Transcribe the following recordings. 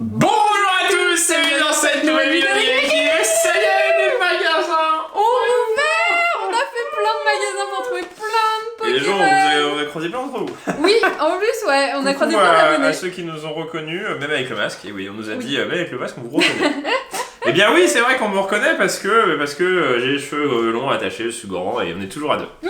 Bonjour à tous et bienvenue dans cette nouvelle vidéo de ça y est, les magasins ont ouvert. On a fait plein de magasins pour trouver plein de Et les gens, Pokémon. on a croisé plein d'entre vous. Oui, en plus, ouais, on a croisé plein à d'abonnés. ceux qui nous ont reconnus, même avec le masque. Et oui, on nous a dit, même avec le masque, on vous reconnaît. Eh bien oui, c'est vrai qu'on me reconnaît parce que j'ai les cheveux longs attachés, je suis grand et on est toujours à deux. Oui.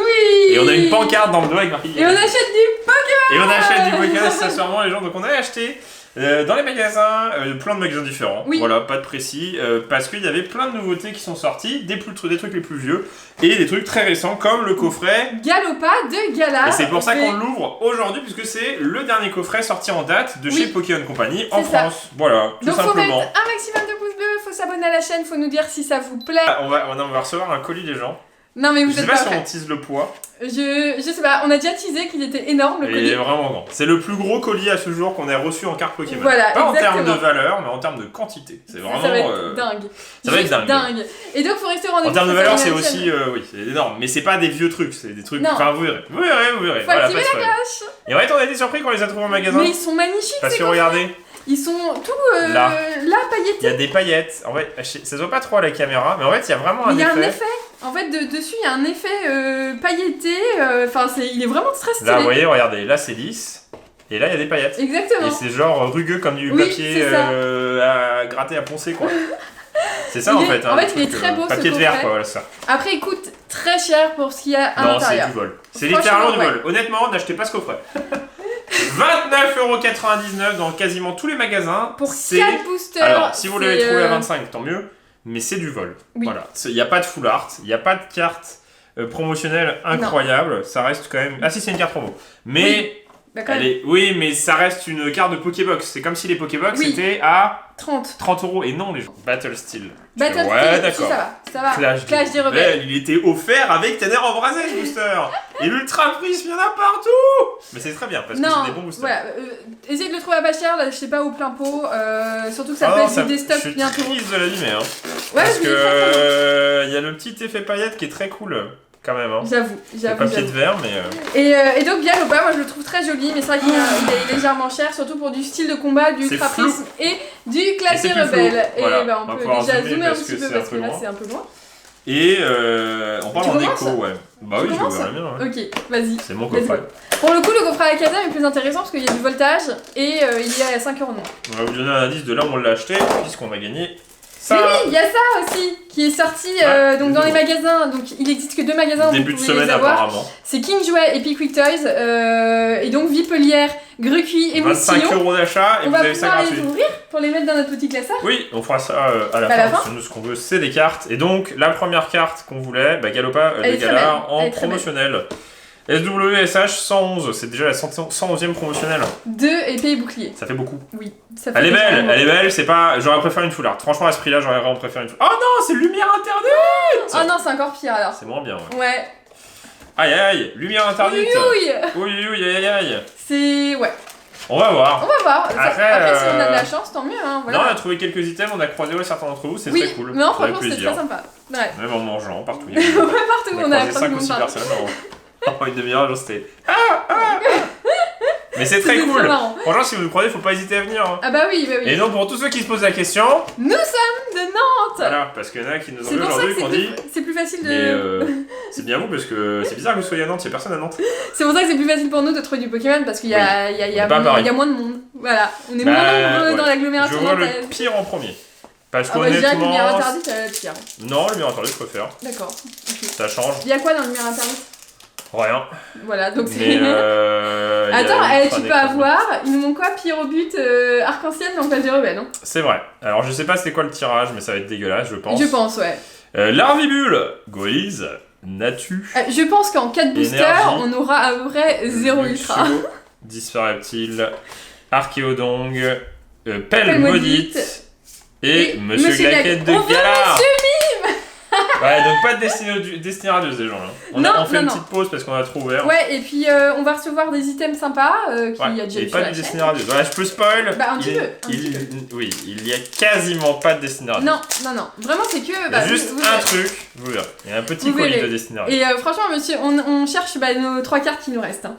Et on a une pancarte dans le dos avec marqué. Et on achète du Pokémon. Et on achète du Pokémon, c'est sûrement les gens. Donc on a acheté dans les magasins, plein de magasins différents. Oui. Voilà, pas de précis. Parce qu'il y avait plein de nouveautés qui sont sorties, des trucs les plus vieux et des trucs très récents comme le coffret Galopa de Galar. Et c'est pour ça qu'on l'ouvre aujourd'hui, puisque c'est le dernier coffret sorti en date de chez Pokémon Company en France. Voilà, tout donc simplement. faut mettre un maximum de pouces bleus, faut s'abonner à la chaîne, faut nous dire si ça vous plaît. On va recevoir un colis des gens. Non mais vous Je sais êtes pas pas si on prêts. tease le poids. Je sais pas, on a déjà teasé qu'il était énorme le Il colis. est vraiment grand. C'est le plus gros colis à ce jour qu'on ait reçu en carte Pokémon. Voilà, pas en exactement. termes de valeur, mais en termes de quantité. C'est vraiment. Ça va être dingue. Ça va être Juste dingue. Et donc faut rester au rendez-vous. En termes de faut valeur, c'est s'abonner à la aussi. chaîne. Oui, c'est énorme. Mais c'est pas des vieux trucs, c'est des trucs. Non. Enfin, vous verrez. Vous verrez. Faut Voilà, activer pas de la spoil. cloche. Et en fait, on a été surpris quand on les a trouvés en magasin. Mais ils sont magnifiques Parce ces que coffrets. regardez. Ils sont tout là pailletés. Il y a des paillettes. En fait, ça se voit pas trop à la caméra, mais en fait, il y a vraiment un Mais il y a effet. un effet. En fait, dessus, il y a un effet pailleté. Enfin, il est vraiment très stylé. Là, vous voyez, regardez, là c'est lisse, et là il y a des paillettes. Exactement. Et c'est genre rugueux comme du Oui, papier c'est ça. à gratter, à poncer quoi. C'est ça en fait. En le fait, il est truc, très beau, ce papier de verre coffret. quoi, voilà ça. Après, il coûte très cher pour ce qu'il y a à Non, c'est l'intérieur. du vol. C'est Franchement, littéralement du ouais. vol. Honnêtement, n'achetez pas ce coffret. 29,99€ dans quasiment tous les magasins. Pour C'est- 4 boosters. Alors, si vous l'avez c'est, trouvé à 25, tant mieux, mais c'est du vol. Oui. Voilà. Il n'y a pas de full art, il n'y a pas de carte promotionnelle incroyable. Ça reste quand même. Ah, si, c'est une carte promo. Mais. Bah, quand même, Oui, mais ça reste une carte de Pokébox. C'est comme si les Pokébox Oui. étaient à 30. 30€. Et non, les gens. Battle Steel. Battle Ouais, Steel, d'accord. ça va. Clash des rebelles. Rebelles, il était offert avec Ténère embrasé ce booster. Et l'Ultra Prisme, il y en a partout. Mais c'est très bien parce que Non, c'est des bons boosters. voilà. Essayez de le trouver à pas cher, là, je sais pas au plein pot. Surtout que ça Ah peut non, être du je déstock suis bientôt. triste de l'abîmer. Hein. Ouais, Parce je l'ai fait, que il y a le petit effet paillette qui est très cool quand même. Hein. J'avoue. Le papier de verre, mais. Et donc Galopa, moi je le trouve très joli, mais c'est vrai qu'il est légèrement cher, surtout pour du style de combat, du C'est Ultra flou. Prisme et du Clash Et c'est des plus flou. rebelles. Et Voilà. bah, On va on peut pouvoir déjà zoomer zoomer un parce petit que peu c'est parce un que peu là loin. c'est un peu loin. Et on parle Tu en commences déco, ouais. Bah Tu oui, je commences verrai bien. Ouais. Ok, vas-y. C'est mon Let's coffret. go. Pour le coup, le coffret à la casa est plus intéressant parce qu'il y a du voltage et il y a 5€ moins. On va vous donner un indice de là où on l'a acheté, puisqu'on a gagné ça. Mais oui, il y a ça aussi qui est sorti Ouais, donc dans les magasins. Donc il existe que 2 magasins où Début vous de pouvez semaine les avoir. apparemment. C'est King Jouet et Pick Quick Toys et donc Vipelière, Grucuy et 25 Moustillon. € d'achat et On vous va avez ça pouvoir gratuit. les ouvrir pour les mettre dans notre petit classeur. Oui, on fera ça à la Bah, à fin, la parce que nous ce qu'on veut c'est des cartes. Et donc la première carte qu'on voulait, bah, Galopa Elle de est très Galar belle. en Elle est très promotionnel. SWSH 111, c'est déjà la 111e promotionnelle. 2 épées et boucliers. Ça fait beaucoup. Oui, ça fait Elle est belle, légèrement. elle est belle, c'est pas. J'aurais préféré une full art. Franchement, à ce prix-là, j'aurais vraiment préféré une full art. Oh non, c'est lumière interdite. Oh non, c'est encore pire alors. C'est moins bien, ouais. Ouais. Aïe aïe aïe, lumière interdite. Oui, Oui, oui, aïe aïe aïe. c'est. Ouais. On va voir. On va voir. Après, Si on a de la chance, tant mieux. Hein, voilà. Non, on a trouvé quelques items, on a croisé certains d'entre vous, c'est oui, très cool. mais non, Ça fait franchement, c'est plaisir. très sympa. Ouais. Même en mangeant, partout. Ouais, partout, On on a a croisé 5 ou 6 partout. personnes en une demi-heure, genre c'était. Mais c'est très C'était cool. très marrant. Franchement, si vous nous croisez, faut pas hésiter à venir. Hein. Ah bah oui, bah oui. Et donc, pour tous ceux qui se posent la question, Nous sommes de Nantes. voilà, parce qu'il y en a qui nous ont C'est vu pour ça aujourd'hui que qui ont dit. c'est plus facile de. Mais c'est bien vous parce que c'est bizarre que vous soyez à Nantes, il n'y a personne à Nantes. C'est pour ça que c'est plus facile pour nous de trouver du Pokémon parce qu'il y a, il y a On est pas moins, pareil. il y a moins de monde. Voilà, on est Bah, moins nombreux ouais. dans Je l'agglomération vois le nantaise. pire en premier. Parce Ah bah je dirais que qu'honnêtement. lumière interdite, ça va être pire. Non, le lumière interdite, je préfère. D'accord. Ok. Ça change. Il y a quoi dans lumière interdite? Rien. Voilà, donc Mais. c'est. il y a Attends, Ultra tu peux Necron. avoir. Il nous manque quoi? Pyrobut arc-en-ciel dans Clash des rebelles, non? C'est vrai. Alors, je sais pas c'était quoi le tirage, mais ça va être dégueulasse, je pense. Je pense, ouais. Larvibule, Goïse, Natu. Je pense qu'en 4 boosters, Énergie. on aura à peu près 0 ultra. Luxio, Disparaptile, Archéodong, Pelle Pelle Maudite Maudite. et Monsieur Glaquette de On veut Galar. Monsieur Ouais, donc pas de Destinée Radieuse, ces gens-là. Non, On fait non, une non. petite pause parce qu'on a trop ouvert. Ouais, et puis on va recevoir des items sympas qu'il y a déjà et eu pas sur la de chaîne. Destinée Radieuse. Voilà, je peux spoil. Bah, un petit peu. Oui, il y a quasiment pas de Destinée Radieuse. Non. Vraiment, c'est que. Il y a bah, juste vous un verrez. truc, vous verrez. Il y a un petit Vous colis verrez. de Destinée Radieuse. Et franchement, monsieur, on cherche nos 3 cartes qui nous restent. Hein.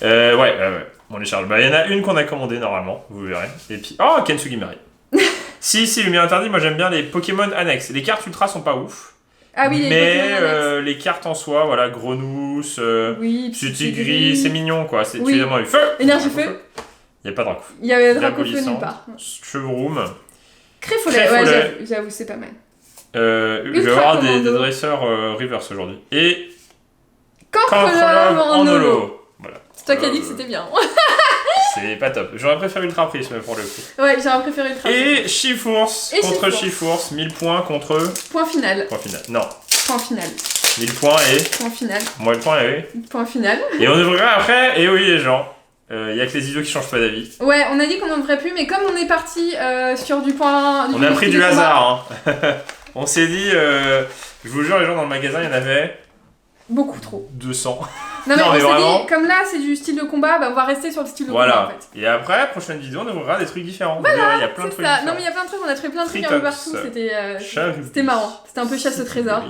Ouais. On les charge. Bah, il y en a une qu'on a commandée normalement, vous verrez. Et puis. Oh, Kensugi Mari. Si, Lumière Interdit, moi j'aime bien les Pokémon annexes. Les cartes ultra sont pas ouf. Ah oui, mais les cartes en soi, voilà, Grenousse, oui, Psy-Gris, c'est mignon quoi. C'est oui. évidemment eu feu. Énergie feu. Il n'y a pas de Draco. Il y avait Draco feu nulle part. Chevroom. Créfolet, ouais, j'avoue, c'est pas mal. Je vais avoir des dresseurs reverse aujourd'hui. Et. Cancrelove en holo. Voilà. C'est toi qui as dit que c'était bien. C'est pas top. J'aurais préféré Ultra Prisme pour le coup. Ouais, j'aurais préféré Ultra Prisme. Et Chifours contre Chifours. 1000 points contre. Point final. Point final. Non. Point final. 1000 points et. Point final. Moi le point et oui. Point final. Et on ouvrira après. Et oui, les gens. Y a que les idiots qui changent pas d'avis. Ouais, on a dit qu'on n'en ferait plus, mais comme on est parti sur du point. On a pris du hasard. Hein. On s'est dit. Je vous jure, les gens dans le magasin, il y en avait. Beaucoup trop. 200. Non mais, non, mais on s'est vraiment... dit, comme là c'est du style de combat, bah on va rester sur le style de combat en fait. Et après, prochaine vidéo, on ouvrira des trucs différents. Voilà, il y a plein de trucs ça. différents. Non mais il y a plein de trucs, on a trouvé plein de trucs un peu partout, c'était marrant. C'était un peu chasse au trésor.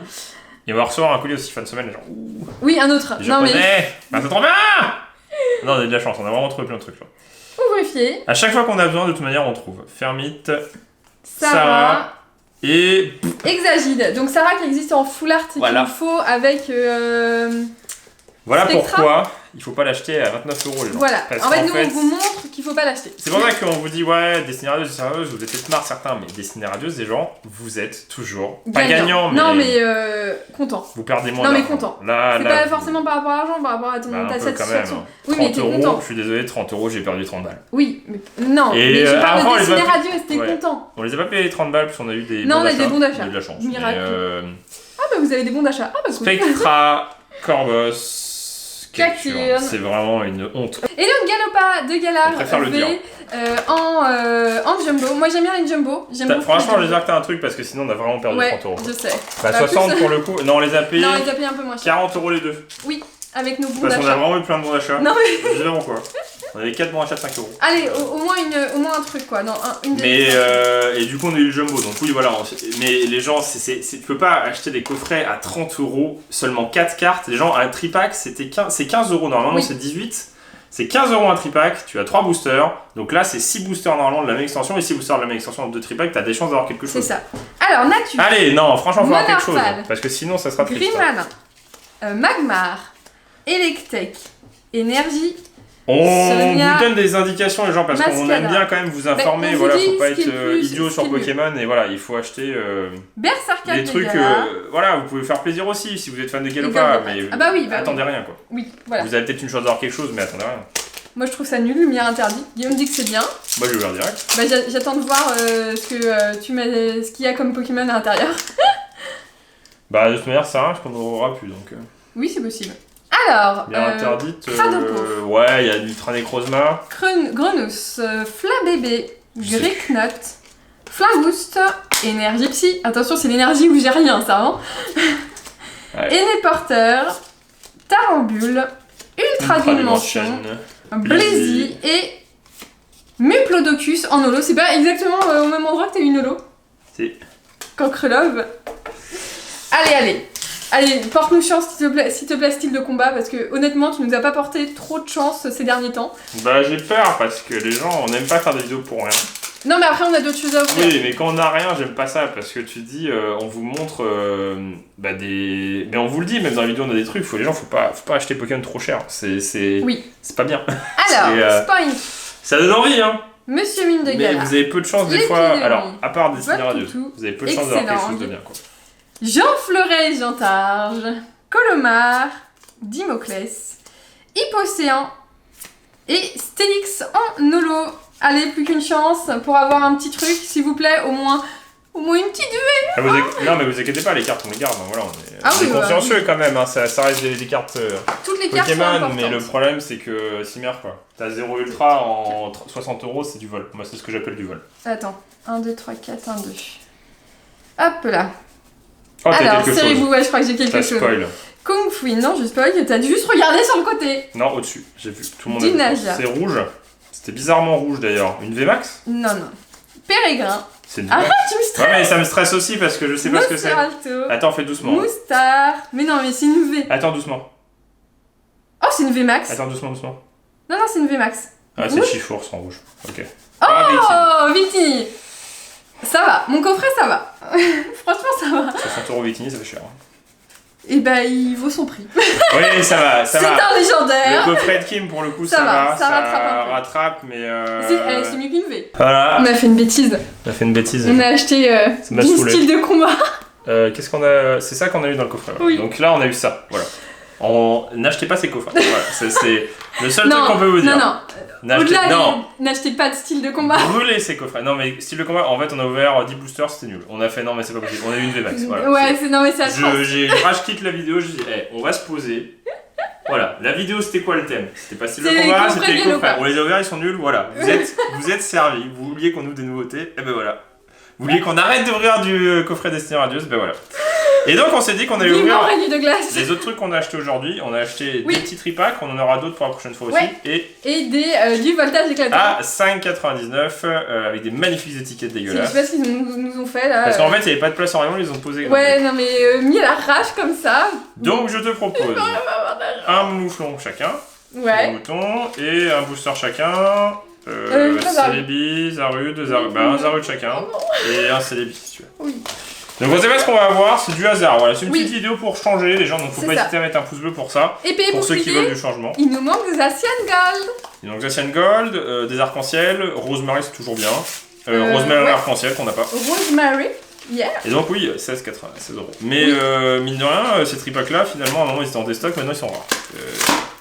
Et on va recevoir un colis aussi fin de semaine, genre. Oui, un autre. Non mais... Ah, c'est trop bien. Non, on a de la chance, on a vraiment trouvé plein de trucs. Faut vérifier. À chaque fois qu'on a besoin, de toute manière, on trouve. Fermite, Sarah et... Exagide. Donc Sarah qui existe en full art et qu'il nous faut avec... Voilà Spectra. Pourquoi il faut pas l'acheter à 29 € les gens. Voilà, en fait nous on vous montre qu'il faut pas l'acheter. C'est pour ça qu'on vous dit ouais, Destiny Radieuse, vous êtes peut-être marre certains, mais Destiny Radieuse, les gens, vous êtes toujours pas gagnant, mais... Non mais content. Vous perdez moins d'argent. Non mais content. C'est pas forcément par rapport à l'argent, par rapport à ta satisfaction. Oui mais t'es content. Je suis désolé, 30 €, j'ai perdu 30 balles. Oui, mais non, mais je parle de Destiny Radieuse, t'es content. On les a pas payés les 30 balles, parce qu'on a eu des non, on a eu des bons d'achat. de la chance. Miracle. Ah bah vous avez des bons d'achat. Ah bah cool. Spectra, Corvus... Cacturne. C'est vraiment une honte. Et donc Galopa de Galar V en jumbo. Moi j'aime bien les jumbo. Franchement, j'espère que t'as un truc parce que sinon on a vraiment perdu 30 €. Je sais. Bah 60 pour le coup. Non, on les a payés. Non, on les a payés un peu moins cher. 40 € les deux. Oui, avec nos bons d'achat. d'achat. Parce qu'on a vraiment eu plein de bons d'achat. Non mais. Évidemment quoi. On avait 4 bons achats de 5 €. Allez, au moins un truc quoi. Non, une mais et du coup on a eu le jumbo. Donc oui voilà. Mais les gens, tu peux pas acheter des coffrets à 30 €, seulement 4 cartes. Les gens, un tripack c'est 15 € normalement, c'est 18. C'est 15 € un tripack, tu as 3 boosters. Donc là c'est 6 boosters normalement de la même extension et 6 boosters de la même extension de 2 tripacks, t'as des chances d'avoir quelque chose. C'est ça. Alors Natu. Allez, non, franchement faut avoir quelque chose. Parce que sinon ça sera triste. Grimana, Magmar, Electek, Énergie. On vous donne des indications les gens parce qu'on aime bien quand même vous informer, voilà, faut pas être idiot sur Pokémon et voilà, il faut acheter des trucs, voilà, vous pouvez faire plaisir aussi si vous êtes fan de Galopa, mais attendez rien quoi. Oui, voilà. Vous avez peut-être une chance d'avoir quelque chose mais attendez rien. Moi je trouve ça nul, Lumière Interdit. Guillaume dit que c'est bien. Moi je vais ouvrir direct. Bah j'attends de voir ce qu'il y a comme Pokémon à l'intérieur. Bah de toute manière ça arrive qu'on n'aura plus donc. Oui c'est possible. Alors, bien interdite. Ouais, il y a du Tranécrozma. Grenousse, Flabébé, Gricknot, Flaboost, Énergie Psy. Attention, c'est l'énergie où j'ai rien, ça, hein. Ouais. Énéporteur, Tarambule, Ultra Dimension, Blazy et Muplodocus en holo. C'est pas exactement au même endroit que t'as eu une holo. Si. Cancrelove. Allez, porte-nous chance s'il te plaît, style de combat, parce que honnêtement, tu nous as pas porté trop de chance ces derniers temps. Bah j'ai peur, parce que les gens, on n'aime pas faire des vidéos pour rien. Non mais après on a d'autres choses à offrir. Oui, mais quand on a rien, j'aime pas ça, parce que tu dis, on vous montre des... Mais on vous le dit, même dans la vidéo on a des trucs, les gens, faut pas acheter Pokémon trop cher, c'est pas bien. Alors, Spoink. Ça donne envie, hein. Monsieur Mine de Galar. Mais vous avez peu de chance des fois, alors, à part Destiny Radieuse, vous avez peu de chance d'avoir quelque chose de bien, quoi. Jean Fleuret, Jantarge, Colomar, Dimoclès, Hippocéan et Stélix en holo. Allez, plus qu'une chance pour avoir un petit truc, s'il vous plaît, au moins une petite duée. Non mais vous inquiétez pas, les cartes on les garde, voilà, on est consciencieux quand même, hein, ça reste des cartes toutes les cartes Pokémon, sont mais le problème c'est que Cimer quoi. T'as 0 ultra en 60 €, c'est du vol. Moi c'est ce que j'appelle du vol. Attends, 1, 2, 3, 4, 1, 2. Hop là. Oh, alors, serrez-vous, ouais, je crois que j'ai quelque chose. Spoil. Kung Fu, non, je spoil, t'as juste regardé sur le côté. Non, au-dessus, j'ai vu, tout le monde a vu. C'est rouge, c'était bizarrement rouge d'ailleurs. Une VMAX? Non. Pérégrin. C'est une VMAX. Arrête, tu me stresses. Ouais, mais ça me stresse aussi parce que je sais pas ce que c'est. Attends, fais doucement. Moustar. Mais non, mais c'est une V. Attends, doucement. Oh, c'est une VMAX. Attends, doucement. Non, c'est une VMAX. Ah, c'est Chifours en rouge. Ok. Oh, Victini. Ça va, mon coffret ça va. Franchement ça va. 60 € Victini, ça fait cher. Et bah il vaut son prix. Oui, ça va. C'est un légendaire. Le coffret de Kim pour le coup ça va. Ça rattrape mais c'est mieux qu'une V. Voilà. On a fait une bêtise. On a acheté du style de combat. Qu'est-ce qu'on a? C'est ça qu'on a eu dans le coffret. Ouais. Oui. Donc là on a eu ça. Voilà. N'achetez pas ces coffrets. Voilà. C'est le seul truc qu'on peut vous dire. N'achetez pas de style de combat. Brûlez ces coffrets. Non mais style de combat, en fait on a ouvert 10 boosters, c'était nul. On a fait non mais c'est pas possible. On a eu une VMAX. Voilà. Ouais, c'est atroce. J'ai rage quitte la vidéo, je dis on va se poser. Voilà, la vidéo c'était quoi le thème? C'était pas style de combat, c'était les coffrets. On les a ouverts, ils sont nuls, voilà. Vous êtes servis. Vous vouliez qu'on ouvre des nouveautés, et ben voilà. Vous vouliez qu'on arrête d'ouvrir du coffret Destiny Radieuse, ben voilà. Et donc on s'est dit qu'on allait ouvrir les autres trucs qu'on a acheté aujourd'hui. On a acheté des petits tripacks, on en aura d'autres pour la prochaine fois aussi. Ouais. Et du voltage éclatant. À 5,99 avec des magnifiques étiquettes dégueulasses. Je sais pas ce qu'ils nous ont fait là. Parce qu'en fait il n'y avait pas de place en rayon, ils les ont posés. Ouais, non mais mis à l'arrache comme ça. Donc je te propose un mouflon chacun, un mouton et un booster chacun. Célébi, Zarude, un Zarude chacun et un Célébi si tu veux. Oui. Donc on sait pas ce qu'on va avoir, c'est du hasard, voilà, c'est une petite vidéo pour changer les gens, donc faut pas hésiter à mettre un pouce bleu pour ça, pour ceux qui veulent du changement. Il nous manque des Asian Gold. Il nous manque des Asian Gold, des arcs-en-ciel, Rosemary c'est toujours bien, Rosemary arc-en-ciel qu'on n'a pas. Rosemary, yeah. Et donc oui, 16,96 €. Mais mine de rien, ces tripacks là, finalement à un moment ils étaient en déstock, maintenant ils sont rares.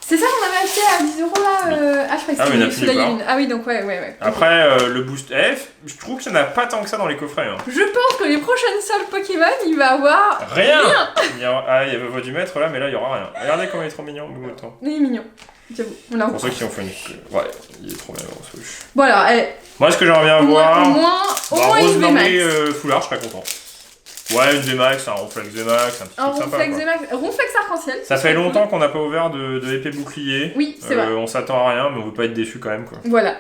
C'est ça qu'on avait acheté à 10 € là je crois que c'était Ah oui, donc ouais. Après, le boost F, je trouve qu'il n'y en a pas tant que ça dans les coffrets. Hein. Je pense que les prochaines soldes Pokémon, il va avoir... Rien. Il y avait voie du maître là, mais là il n'y aura rien. Regardez comment il est trop mignon, le mouton. Il est mignon. Pour ceux qui ont fait une... Ouais, il est trop mignon. Bon alors, moi ce que j'aimerais bien voir... Au moins une VMAX. Foulard, je serais content. Ouais, une VMAX, un Ronflex VMAX, un petit truc sympa. Ronflex arc-en-ciel. Ça fait longtemps qu'on n'a pas ouvert de épée bouclier. Oui, c'est vrai. On s'attend à rien, mais on veut pas être déçus quand même quoi. Voilà.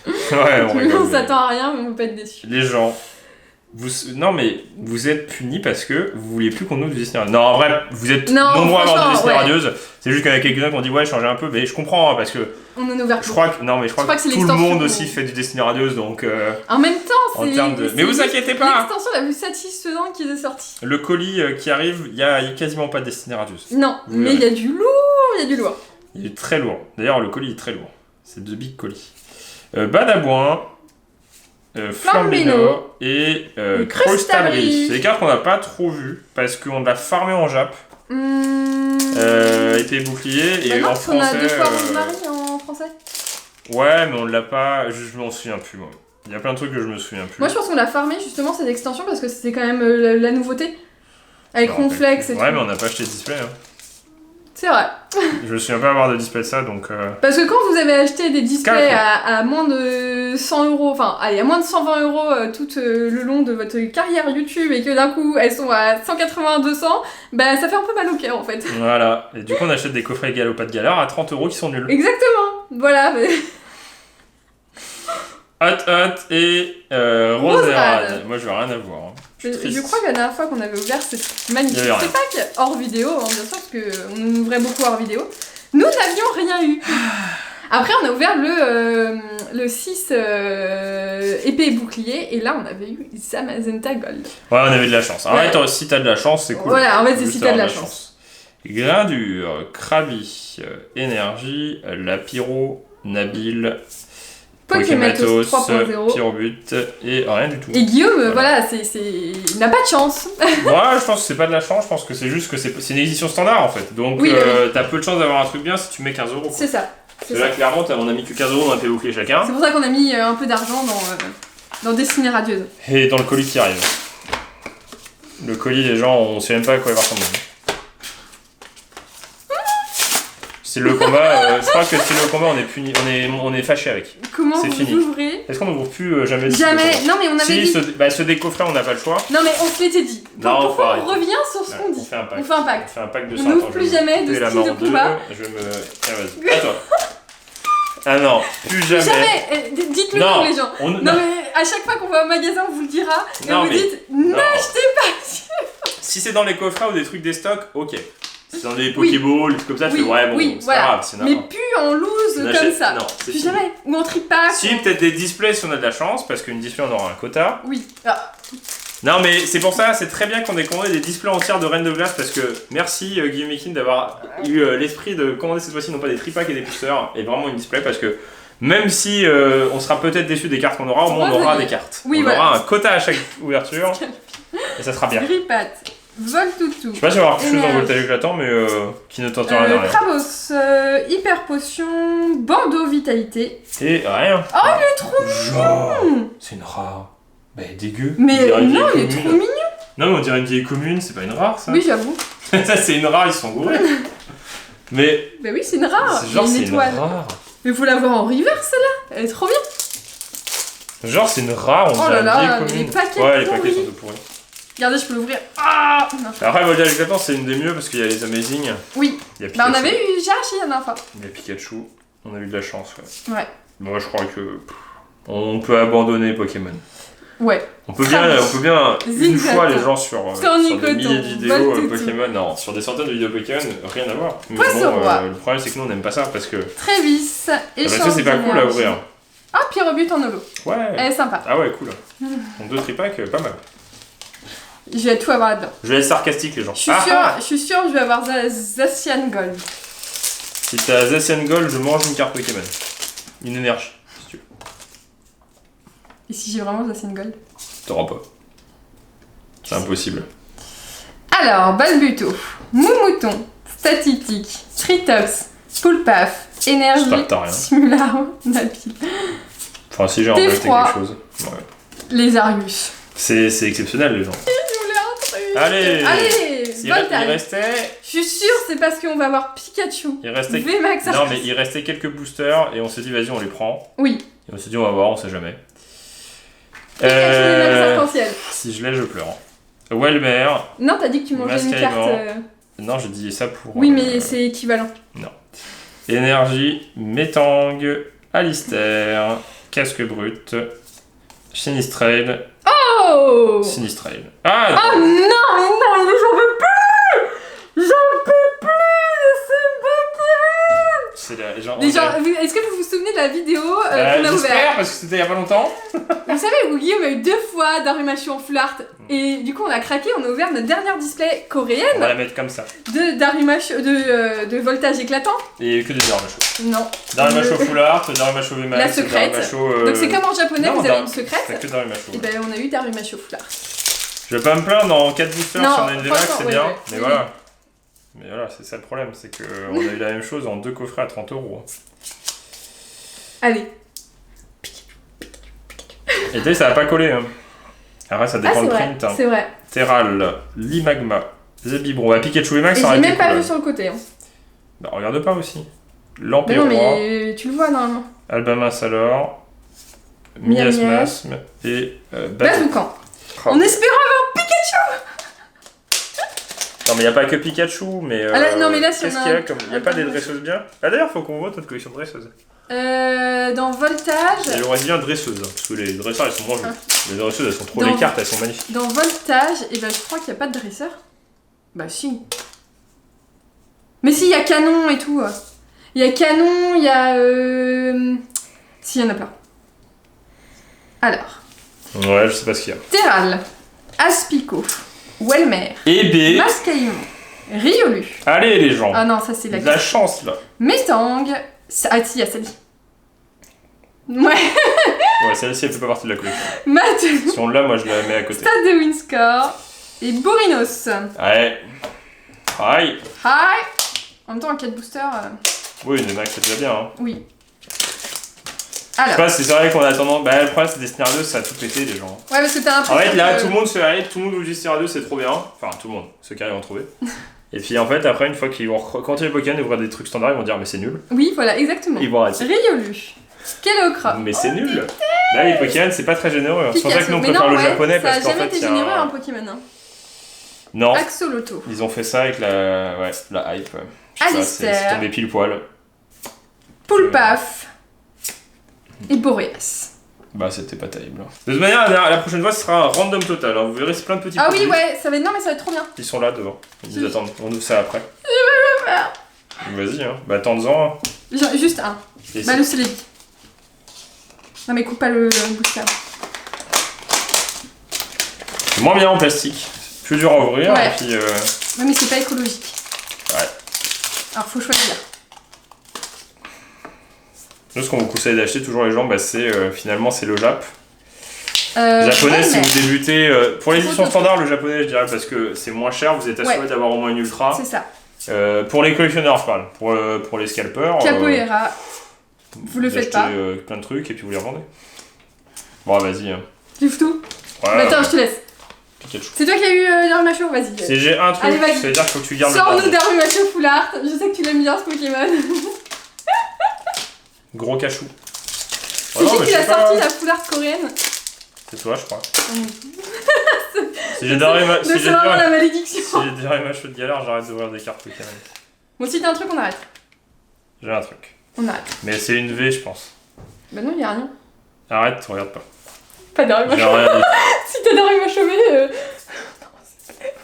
Ouais, on rigole. On s'attend à rien, mais on veut pas être déçus. Les gens... Non mais vous êtes punis parce que vous vouliez plus qu'on ouvre du Destiny Radieuse. Non en vrai vous êtes nombreux à avoir du Destiny Radieuse. C'est juste qu'il y en a quelques-uns qui ont dit ouais changer un peu, mais je comprends hein, parce que on en a ouvert je crois que tout le monde aussi fait du Destiny Radieuse donc en même temps c'est mais vous inquiétez pas. L'extension la plus satisfaisante qui est sortie. Le colis qui arrive, il y a quasiment pas de Destiny Radieuse. Non, mais il y a du lourd, Il est très lourd. D'ailleurs le colis est très lourd. C'est The Big Colis. Badabouin, Flambino et Crustabri. C'est des cartes qu'on n'a pas trop vues parce qu'on l'a farmé en Jap. Épée bouclier et en français. On a deux fois Rosemary en français. Ouais, mais on l'a pas. Je m'en souviens plus moi. Il y a plein de trucs que je me souviens plus. Moi je pense qu'on l'a farmé justement cette extension parce que c'était quand même la nouveauté. Avec Ronflex et tout. Ouais, mais on n'a pas acheté de display. Hein. C'est vrai. Je me souviens pas avoir de display de ça donc. Parce que quand vous avez acheté des displays à moins de 100 €, enfin allez, à moins de 120 € tout le long de votre carrière YouTube et que d'un coup elles sont à 180, 200, bah ça fait un peu mal au cœur en fait. Voilà, et du coup on achète des coffrets Galopade Galère à 30 € qui sont nuls. Exactement, voilà. Hot et Roserade. Moi je veux rien à voir. Hein. Je crois que la dernière fois qu'on avait ouvert cette magnifique pack hors vidéo, hein, bien sûr, parce qu'on ouvrait beaucoup hors vidéo, nous n'avions rien eu. Après, on a ouvert le 6 épée et bouclier, et là, on avait eu Zamazenta Gold. Ouais, on avait de la chance. En fait, si t'as de la chance, c'est cool. Voilà, en fait, c'est si t'as de la chance. Gradure, Krabi, Énergie, Lapiro, Nabil... Pokématos 3.0, Pyrobut et rien du tout. Et Guillaume, voilà, il n'a pas de chance. Moi, je pense que c'est pas de la chance, je pense que c'est juste que c'est une édition standard en fait. Donc t'as peu de chance d'avoir un truc bien si tu mets 15 €. C'est ça. Là, clairement, on a mis que 15 € dans un bouclier chacun. C'est pour ça qu'on a mis un peu d'argent dans Destiny Radieuse. Et dans le colis qui arrive. Le colis, les gens, on sait même pas à quoi il va ressembler. C'est le combat, je crois que c'est le combat, on est puni, on est fâché avec. Comment vous ouvrez? Est-ce qu'on n'ouvre plus jamais Jamais, non mais on avait dit... Ce décoffret, on n'a pas le choix. Non mais on se l'était dit. Pourquoi on revient sur ce qu'on dit? On fait un pack. On fait un pack de 100. On n'ouvre plus jamais de style de combat. Tiens, vas-y. À toi. Ah non, plus jamais. Jamais. Dites-le pour les gens. Non mais à chaque fois qu'on va au magasin, on vous le dira. Et vous dites, n'achetez pas. Si c'est dans les coffrets ou des trucs des stocks, ok. Dans des Pokéballs, des trucs comme ça, tu fais ouais, bon, c'est pas grave, c'est mais plus en loose comme ça. Non, c'est plus jamais. Ou en tripack. Si, peut-être des displays si on a de la chance, parce qu'une display on aura un quota. Oui. Ah. Non, mais c'est pour ça, c'est très bien qu'on ait commandé des displays entiers de Reine de Glace, parce que merci Guillaume Ekin d'avoir eu l'esprit de commander cette fois-ci non pas des tripacks et des boosters, et vraiment une display, parce que même si on sera peut-être déçu des cartes qu'on aura, au moins on aura des cartes. Oui, on aura un quota à chaque ouverture, et ça sera bien. Gripat, Voltoutou. Je sais pas si on va avoir quelque chose dans Voltage éclatant, mais qui ne tentera rien. Krabos, Hyper Potion, Bandeau Vitalité. Et rien. Oh, il est trop mignon. C'est une rare. Bah, dégueu. Mais non, il est trop mignon. Non, mais on dirait une vieille commune, c'est pas une rare ça. Oui, j'avoue. Ça, c'est une rare, ils sont gourés. Mais. Bah oui, c'est une rare. C'est genre, c'est une étoile. rare. Mais faut la voir en reverse, celle-là. Elle est trop bien. Genre, c'est une rare, on dirait une vieille commune. Les paquets ouais, les paquets sont tout pourris. Regardez, je peux l'ouvrir. Ah non. Après, Voltage éclatant, c'est une des mieux parce qu'il y a les Amazing. Oui. Il y a bah, on avait eu Jirachi la dernière fois. Il y a Pikachu. On a eu de la chance, ouais. Ouais. Moi, je crois que. On peut abandonner Pokémon. Ouais. On peut bien une fois les gens sur des milliers de vidéos Pokémon, non, sur des centaines de vidéos Pokémon, rien à voir. Mais bon, le problème c'est que nous on n'aime pas ça parce que. Trévis, échange ça c'est pas cool à ouvrir. Ah, Pyrobut en holo. Ouais. Elle est sympa. Ah ouais, cool. Donc 2 tripacks, pas mal. Je vais tout avoir là-dedans. Je vais être sarcastique les gens. Je suis sûre que je vais avoir Zacian Gold. Si t'as Zacian Gold, je mange une carte Pokémon. Une énergie, si tu veux. Et si j'ai vraiment Zacian Gold? T'auras pas. C'est impossible. Alors, Balbuto, Moumouton, Statitique, Tritox, Poulpaf, Énergie, Simularo, Napil. Enfin, si j'ai en fait quelque chose. Ouais. Les Arius. C'est exceptionnel les gens. Je voulais un truc. Allez, il restait. Je suis sûre c'est parce qu'on va avoir Pikachu. Il restait. VMAX. Non mais il restait quelques boosters et on s'est dit vas-y on les prend. Oui. Et on s'est dit on va voir, on sait jamais. Si je l'ai, je pleure. Welmer. Non, t'as dit que tu mangeais une carte. Non, j'ai dit ça pour. Oui, mais c'est équivalent. Non. Énergie, Metang, Alistair, Casque Brut, Sinistrail. Oh Sinistrail. Ah oh non, j'en peux plus. J'en peux plus. C'est la genre. Est-ce que vous vous souvenez de la vidéo qu'on a ouverte? J'espère parce que c'était il y a pas longtemps. Vous savez où Guillaume a eu 2 fois Darumachu en full art et du coup on a craqué, on a ouvert notre dernière display coréenne. On va la mettre comme ça. De Darumachu, de Voltage éclatant. Et que des Darumachu. Non. Darumachu full art, Darumachu VMAX. La secrète. Donc c'est comme en japonais, vous avez une secrète. C'est que Darumachu. Et ben on a eu Darumachu full art. Je vais pas me plaindre, en 4 boosters si on a une VMAX c'est bien, mais voilà. Mais voilà, c'est ça le problème, c'est qu'on a eu la même chose en 2 coffrets à 30 €. Allez. Et tu sais, ça va pas coller. Hein. Après, ça dépend le print. Hein. C'est vrai. Terral, Limagma, Zebibron, bah, Pikachu et Max, ça aurait été cool. J'ai même pas vu sur le côté. Hein. Bah, regarde pas aussi. Lampérois. Non, mais tu le vois normalement. Albamas alors. Miasmasme et Bazookan. En espérant avoir Pikachu. Non mais y a pas que Pikachu, mais non mais là si qu'est-ce qu'il y a comme... Y a pas des dresseuses bien? Ah d'ailleurs faut qu'on vote notre collection de dresseuses. Dans Voltage... Il aurait bien dresseuses, hein, parce que les dresseurs elles sont moins jolies. Les dresseuses elles sont trop... Les cartes elles sont magnifiques. Dans Voltage, et ben je crois qu'il y a pas de dresseur. Bah si. Mais si, il y a Canon et tout. Il y a Canon, il y a... Si, il y en a plein. Alors. Ouais, je sais pas ce qu'il y a. Terral, Aspico, Welmer, EB, Mascaillon, Riolu. Allez les gens. Ah non, ça c'est la chance là. Metang, ah si, il y a celle-ci. Ouais. Ouais, celle-ci elle fait pas partie de la collection. Si on l'a, moi je la mets à côté. Stade de Winscore et Bourinos. Ouais. Hi. En même temps, un 4 booster. Oui, une max c'est déjà bien. Hein. Oui. Alors. Je sais pas, c'est vrai qu'on a tendance. Bah, le problème c'est des Destiny 2, ça a tout pété les gens. Ouais, parce que t'as l'impression. En fait, là, tout le monde se arrête, tout le monde vous dit Destiny 2, c'est trop bien. Enfin, tout le monde, ceux qui arrivent à en trouver. Et puis en fait, après, une fois qu'ils vont continuer le Pokémon et ouvrir des trucs standards, ils vont dire, mais c'est nul. Oui, voilà, exactement. Ils vont arrêter. Riolu. Kelocra. Mais c'est nul. Là, les Pokémon, c'est pas très généreux. C'est pour ça que nous on préfère le japonais parce qu'en fait. Ça a jamais été généreux un Pokémon. Hein. Non. Axoloto. Ils ont fait ça avec la hype. Alistair. C'est tombé pile poil. Poulpaf. Et Boreas. Bah c'était pas terrible. De toute manière, la prochaine fois ce sera un random total. Alors vous verrez c'est plein de petits produits. Oui ouais, ça va être... Non mais ça va être trop bien. Ils sont là devant. Ils nous attendent. On ouvre ça après. peur. Vas-y, hein. Bah, tente-en. Juste un. Et Bah, le Cédric. Non, mais coupe pas le booster. c'est moins bien en plastique. Plus dur à ouvrir. Ouais. Et puis, Ouais, mais c'est pas écologique. Ouais. Alors, faut choisir. Nous, ce qu'on vous conseille d'acheter toujours les gens, bah, c'est finalement c'est le Jap. Japonais, ouais, si mais- vous débutez. Pour les éditions Faut- standards, le japonais, je dirais, parce que c'est moins cher, vous êtes assuré Ouais. d'avoir au moins une ultra. C'est ça. Pour les collectionneurs, je parle. Pour les scalpers. Capoeira. Vous le faites pas. Plein de trucs et puis vous les revendez. Bon, vas-y. Hein. Tu fous tout. Ouais, Bah, attends, je te laisse. Pikachu. C'est toi qui as eu Darumachou, vas-y. Si j'ai un truc, Allez, vas-y. ça veut dire qu'il faut que tu gardes le Sors-nous dernier. Darumachou Full Art. Je sais que tu l'aimes bien ce Pokémon. Gros cachou. C'est qui qui l'a sorti la Full Art coréenne? C'est toi, je crois. Mm. Si j'ai des C'est vraiment la malédiction. matchs de galère, j'arrête d'ouvrir des cartes Pokémon. Bon, si t'as un truc, on arrête. J'ai un truc. On arrête. Mais c'est une V, je pense. Bah non, y'a rien. Arrête, regarde pas. Pas J'ai Darumachou. rien dit. Si t'as Darumachou,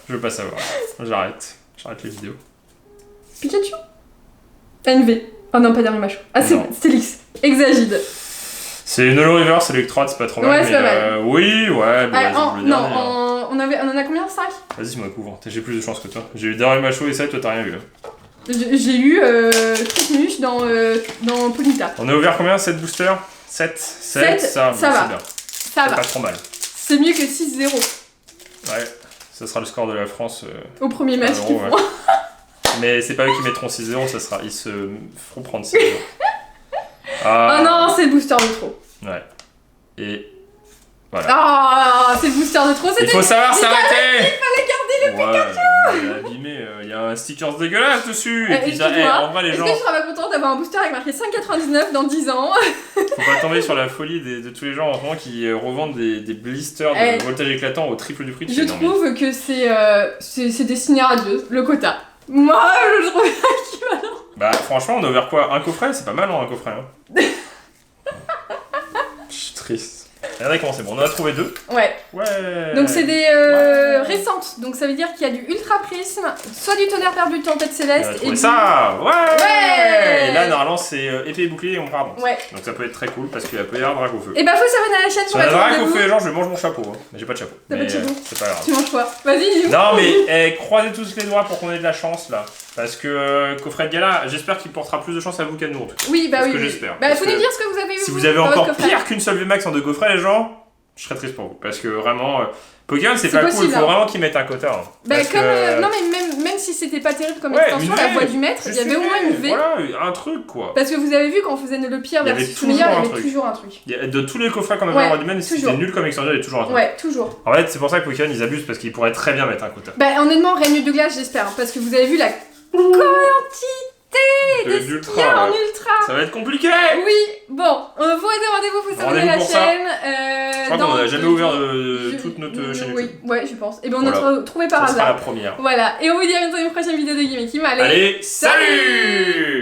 Je veux pas savoir. J'arrête. J'arrête les vidéos. Pikachu. NV. Oh non, pas Darumachou. Ah, c'est Non. Stélix. Exagide. C'est une Holo Reverse Electrode, c'est pas trop mal. Ouais, mais c'est pas mal. oui, ouais, bah, Ah, vas-y, je le non, dernier, hein. on en a combien? 5? Vas-y, moi, couvre. J'ai plus de chance que toi. J'ai eu Darumachou et ça, toi, t'as rien eu. Hein. J'ai eu Tricmuche dans Ponyta. On a ouvert combien 7 boosters 7 Sept, ça ça va. c'est bien. Ça C'est va. pas trop mal. C'est mieux que 6-0 Ouais, ça sera le score de la France. au premier match à qu'ils l'Euro, font. ouais. Mais c'est pas eux qui mettront 6-0, ça sera. Ils se feront prendre 6-0. Oh non, c'est le booster de trop. Ouais. Et. Voilà. Ah, c'est le booster de trop, Il c'était. faut savoir s'arrêter! Il fallait garder le Pikachu! Il est abîmé, il y a un sticker dégueulasse dessus! Et puis ça, excuse-moi, en vrai, les Est-ce gens. que tu seras pas content d'avoir un booster avec marqué 5,99 dans 10 ans? Faut pas tomber sur la folie de tous les gens en ce moment qui revendent des blisters Eh. de voltage éclatant au triple du prix. Je trouve que c'est destiné à Dieu, le quota. Moi, je trouve équivalent. Bah, franchement, on a ouvert quoi? Un coffret? C'est pas mal, hein, un coffret. Hein. Je suis triste. Regardez comment c'est bon, on en a trouvé 2. Ouais. Ouais. Donc c'est des Ouais. récentes. Donc ça veut dire qu'il y a du Ultra Prisme, soit du Tonnerre perdu, Tempête On a Céleste trouvé et ça! Ouais! Ouais. Et là, normalement, c'est épée et bouclier et on part. Ouais. Donc ça peut être très cool parce qu'il y a peut y avoir drague au feu. Et bah faut s'abonner à la chaîne Si pour on a être drague au rendez-vous. feu, les gens, je mange mon chapeau. Hein. Mais j'ai pas de chapeau. T'as pas de Mais, chapeau. c'est pas grave. Tu manges quoi? Vas-y, dis-nous. Non mais croisez tous les doigts pour qu'on ait de la chance là. Parce que coffret de gala, j'espère qu'il portera plus de chance à vous qu'à nous en tout cas. Oui, bah C'est oui. ce que oui. j'espère. Bah Parce faut nous que dire ce que vous avez eu. Si vous avez dans encore votre coffret. pire qu'une seule VMAX en 2 coffrets les gens, je serais triste pour vous. Parce que vraiment, Pokémon c'est C'est pas cool, possible, il faut hein. vraiment qu'ils mettent un quota. Hein. Bah Parce comme que- non mais même si c'était pas terrible comme Ouais, extension, une la V, voix du maître, il y avait au moins une V. Voilà, un truc quoi. Parce que vous avez vu quand on faisait le pire Il y avait versus le meilleur, il y toujours un avait truc. toujours un truc. De tous les coffrets qu'on avait Ouais, en roi du même, si toujours. c'était nul comme extension, il y avait toujours un truc. Ouais, toujours. En fait, c'est pour ça que Pokémon ils abusent parce qu'ils pourraient très bien mettre un quota. Bah honnêtement, Règne de glace, j'espère, hein, parce que vous avez vu la quantité De de l'ultra, skiers en ouais. ultra. Ça va être compliqué! Oui, bon, vous avez rendez-vous, faut s'abonner à la Rendez-vous pour ça. chaîne. Je crois qu'on n'a jamais ouvert toute notre chaîne YouTube. Oui, ouais, je pense. Et ben on Voilà. a trouvé par Ça sera la hasard. première. Voilà, et on vous dit à bientôt dans une prochaine vidéo de Gimmick. Allez, Allez, salut!